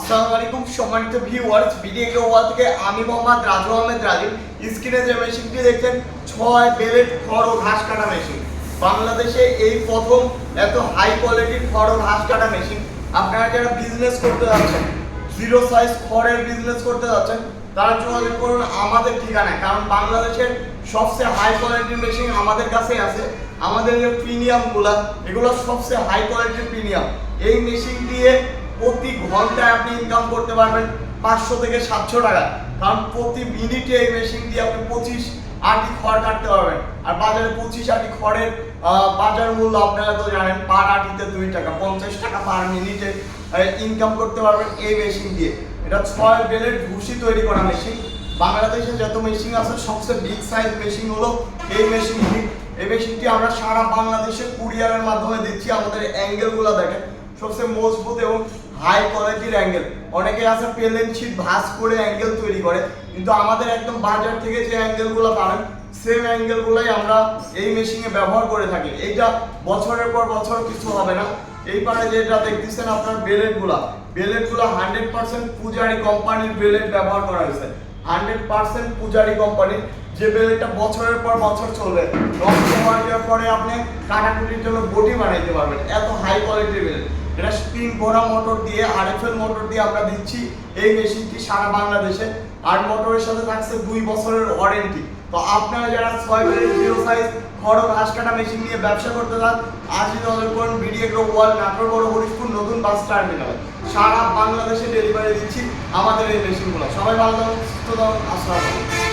আসসালামু আলাইকুম সম্মানিত ভিউয়ার্স, ভিডিও ওয়াল থেকে আমি মোহাম্মদ রাজু আহমেদ রাজীব। স্ক্রিনে যে মেশিনটি দেখছেন 6 বেলেট খড় ও ঘাস কাটা মেশিন। বাংলাদেশে এই প্রথম এত হাই কোয়ালিটির খড় ও ঘাস কাটা মেশিন। আপনারা যারা বিজনেস করতে যাচ্ছেন, জিরো সাইজ খড়ের বিজনেস করতে যাচ্ছেন, তারা যোগাযোগ করুন আমাদের ঠিকানায়। কারণ বাংলাদেশের সবচেয়ে হাই কোয়ালিটির মেশিন আমাদের কাছেই আছে। আমাদের যে প্রিমিয়ামগুলো, এগুলো সবচেয়ে হাই কোয়ালিটির প্রিমিয়াম। এই মেশিন দিয়ে প্রতি ঘন্টায় আপনি ইনকাম করতে পারবেন 500 থেকে 700 টাকা। কারণ প্রতি মিনিটে এই মেশিন দিয়ে আপনি 25 আটি খড় কাটতে পারবেন। আর বাজারে 25 আটি খড়ের বাজার মূল্য আপনারা তো জানেন, পার আটিতে 2 টাকা, 50 টাকা পার মিনিটে ইনকাম করতে পারবেন এই মেশিন দিয়ে। এটা 6 বেলের ভুসি তৈরি করা মেশিন। বাংলাদেশে যত মেশিন আছে সবচেয়ে বিগ সাইজ মেশিন হলো এই মেশিনটি। এই মেশিনটি আমরা সারা বাংলাদেশে কুরিয়ারের মাধ্যমে দিচ্ছি। আমাদের অ্যাঙ্গেলগুলো দেখেন, সবচেয়ে মজবুত এবং হাই কোয়ালিটির অ্যাঙ্গেল। অনেকে আছে প্লেন শীট ভাঁজ করে অ্যাঙ্গেল তৈরি করে, কিন্তু আমাদের একদম বাজার থেকে যে অ্যাঙ্গেলগুলো পাবেন সেম অ্যাঙ্গেলগুলোই আমরা এই মেশিনে ব্যবহার করে থাকি। এইটা বছরের পর বছর কিছু হবে না। এই পারে যেটা দেখতেছেন আপনার বেলেটগুলো 100% পূজারি কোম্পানির বেলেট ব্যবহার করা হয়েছে। 100% পূজারি কোম্পানির, যে বেলেটটা বছরের পর বছর চলবে। নষ্ট হয়ে যাওয়ার পরে আপনি কাটাকুটির জন্য বডি বানাইতে পারবেন, এত হাই কোয়ালিটির বেলেট। এটা স্পিন ভরা মোটর দিয়ে, RFL মোটর দিয়ে আমরা দিচ্ছি এই মেশিনটি সারা বাংলাদেশে। আর মোটরের সাথে থাকছে 2 বছরের ওয়ারেন্টি। তো আপনারা যারা 6 বেলেট জিরো সাইজ খড় ও ঘাস কাটা মেশিন নিয়ে ব্যবসা করতে চান, আজই যোগাযোগ করুন ভিডিও ওয়াল, নাটোর বড় হরিশপুর নতুন বাস টার্মিনাল। সারা বাংলাদেশে ডেলিভারি দিচ্ছি আমাদের এই মেশিনগুলো। সবাই ভালো থাকুন, সুস্থ থাকুন, আসসালামু আলাইকুম।